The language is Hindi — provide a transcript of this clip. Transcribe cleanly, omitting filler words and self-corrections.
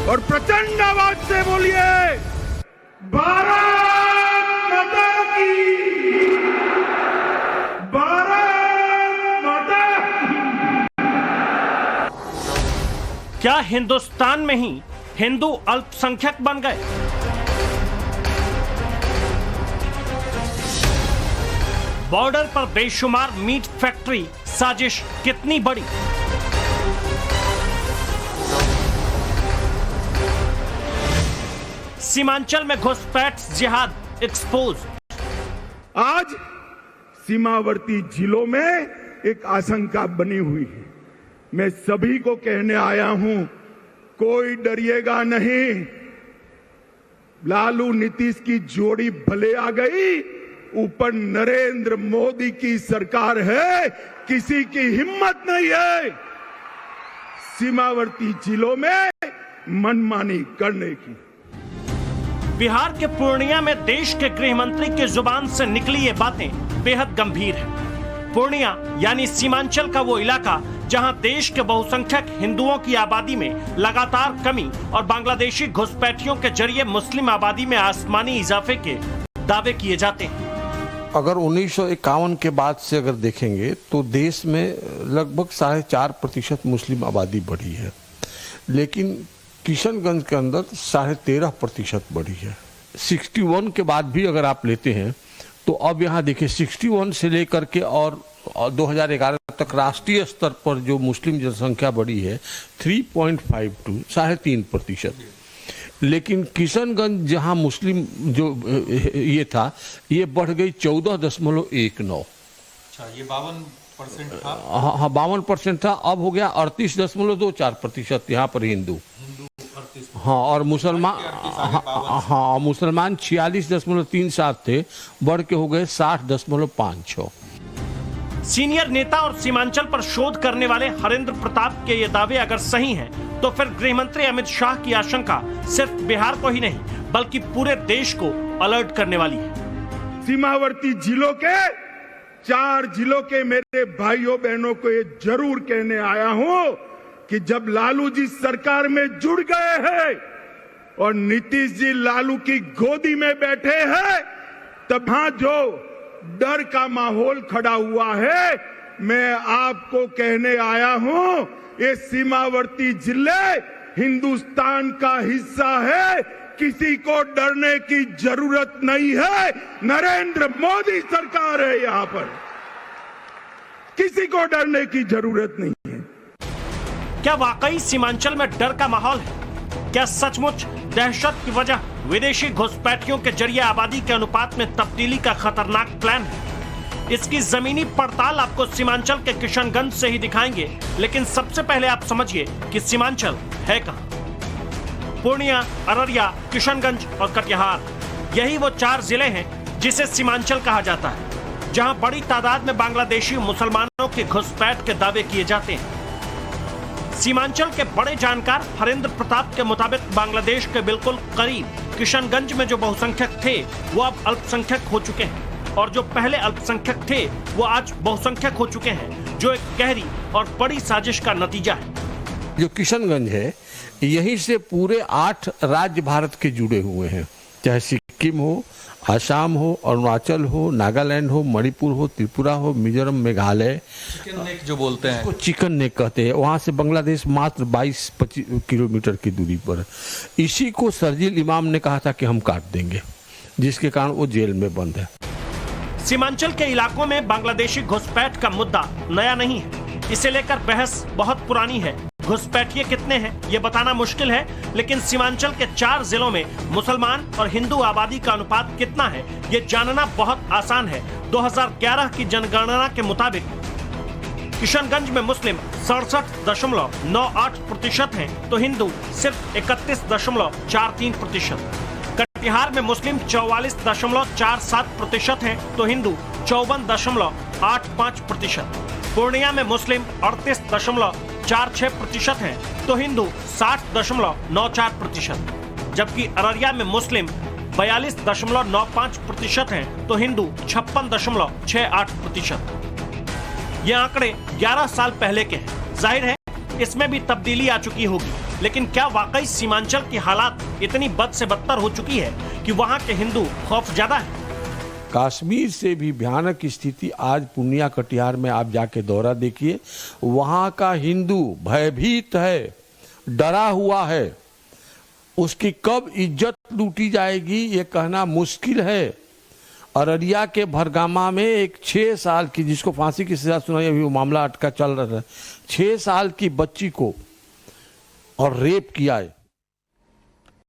और प्रचंड आवाज से बोलिए भारत माता की, भारत माता की। क्या हिंदुस्तान में ही हिंदू अल्पसंख्यक बन गए? बॉर्डर पर बेशुमार मीट फैक्ट्री साजिश कितनी बड़ी? सीमांचल में घुसपैठ जिहाद एक्सपोज। आज सीमावर्ती जिलों में एक आशंका बनी हुई है। मैं सभी को कहने आया हूं, कोई डरिएगा नहीं। लालू नीतीश की जोड़ी भले आ गई, ऊपर नरेंद्र मोदी की सरकार है, किसी की हिम्मत नहीं है सीमावर्ती जिलों में मनमानी करने की। बिहार के पूर्णिया में देश के गृह मंत्री की जुबान से निकली ये बातें बेहद गंभीर है। पूर्णिया यानी सीमांचल का वो इलाका जहां देश के बहुसंख्यक हिंदुओं की आबादी में लगातार कमी और बांग्लादेशी घुसपैठियों के जरिए मुस्लिम आबादी में आसमानी इजाफे के दावे किए जाते हैं। अगर 1951 के बाद से अगर देखेंगे तो देश में लगभग 4.5% मुस्लिम आबादी बढ़ी है, लेकिन किशनगंज के अंदर 13.5% बढ़ी है। 61 के बाद भी अगर आप लेते हैं तो अब यहाँ देखिए 61 से लेकर के और 2011 तक राष्ट्रीय स्तर पर जो मुस्लिम जनसंख्या बढ़ी है 3.52 3.5%, लेकिन किशनगंज जहाँ मुस्लिम जो ये था ये बढ़ गई 14.19। अच्छा, ये 52% था। हाँ 52% था, अब हो गया 38.24% यहाँ पर हिंदू। हाँ और मुसलमान, हाँ मुसलमान 46.37 थे, बढ़ के हो गए 60.56। सीनियर नेता और सीमांचल पर शोध करने वाले हरेंद्र प्रताप के ये दावे अगर सही हैं, तो फिर गृह मंत्री अमित शाह की आशंका सिर्फ बिहार को ही नहीं बल्कि पूरे देश को अलर्ट करने वाली है। सीमावर्ती जिलों के 4 जिलों के मेरे भाइयों बहनों को ये जरूर कहने आया हूं कि जब लालू जी सरकार में जुड़ गए हैं और नीतीश जी लालू की गोदी में बैठे हैं, तब हाँ जो डर का माहौल खड़ा हुआ है, मैं आपको कहने आया हूं ये सीमावर्ती जिले हिंदुस्तान का हिस्सा है, किसी को डरने की जरूरत नहीं है। नरेंद्र मोदी सरकार है, यहां पर किसी को डरने की जरूरत नहीं है। क्या वाकई सीमांचल में डर का माहौल है? क्या सचमुच दहशत की वजह विदेशी घुसपैठियों के जरिए आबादी के अनुपात में तब्दीली का खतरनाक प्लान है? इसकी जमीनी पड़ताल आपको सीमांचल के किशनगंज से ही दिखाएंगे, लेकिन सबसे पहले आप समझिए कि सीमांचल है कहां। पूर्णिया, अररिया, किशनगंज और कटिहार, यही वो 4 जिले हैं जिसे सीमांचल कहा जाता है, जहां बड़ी तादाद में बांग्लादेशी मुसलमानों के घुसपैठ के दावे किए जाते हैं। सीमांचल के बड़े जानकार हरेंद्र प्रताप के मुताबिक बांग्लादेश के बिल्कुल करीब किशनगंज में जो बहुसंख्यक थे वो अब अल्पसंख्यक हो चुके हैं, और जो पहले अल्पसंख्यक थे वो आज बहुसंख्यक हो चुके हैं, जो एक गहरी और बड़ी साजिश का नतीजा है। जो किशनगंज है यहीं से पूरे 8 राज्य भारत के जुड़े हुए हैं, चाहे सिक्किम हो, आसाम हो, अरुणाचल हो, नागालैंड हो, मणिपुर हो, त्रिपुरा हो, मिजोरम, मेघालय। चिकन नेक जो बोलते हैं, उसको चिकन नेक कहते हैं। वहाँ से बांग्लादेश मात्र 22-25 किलोमीटर की दूरी पर। इसी को शर्जील इमाम ने कहा था कि हम काट देंगे, जिसके कारण वो जेल में बंद है। सीमांचल के इलाकों में बांग्लादेशी घुसपैठ का मुद्दा नया नहीं है, इसे लेकर बहस बहुत पुरानी है। घुसपैठिए कितने हैं ये बताना मुश्किल है, लेकिन सीमांचल के 4 जिलों में मुसलमान और हिंदू आबादी का अनुपात कितना है ये जानना बहुत आसान है। 2011 की जनगणना के मुताबिक किशनगंज में मुस्लिम 67.98% हैं, तो हिंदू सिर्फ 31.43%। कटिहार में मुस्लिम 44.47% हैं, तो हिंदू 54.85%। पूर्णिया में मुस्लिम 38.46% हैं, तो हिंदू 60.94%। जबकि अररिया में मुस्लिम 42.95% हैं, तो हिंदू 56.68%। ये आंकड़े 11 साल पहले के हैं। जाहिर है इसमें भी तब्दीली आ चुकी होगी, लेकिन क्या वाकई सीमांचल की हालात इतनी बद से बदतर हो चुकी है कि वहां के हिंदू खौफजदा है? कश्मीर से भी भयानक स्थिति आज पूर्णिया कटिहार में आप जाके दौरा देखिए, वहां का हिंदू भयभीत है, डरा हुआ है। उसकी कब इज्जत लूटी जाएगी ये कहना मुश्किल है। अररिया के भरगामा में एक 6 साल की, जिसको फांसी की सजा सुनाई, अभी वो मामला अटका चल रहा है, 6 साल की बच्ची को और रेप किया है।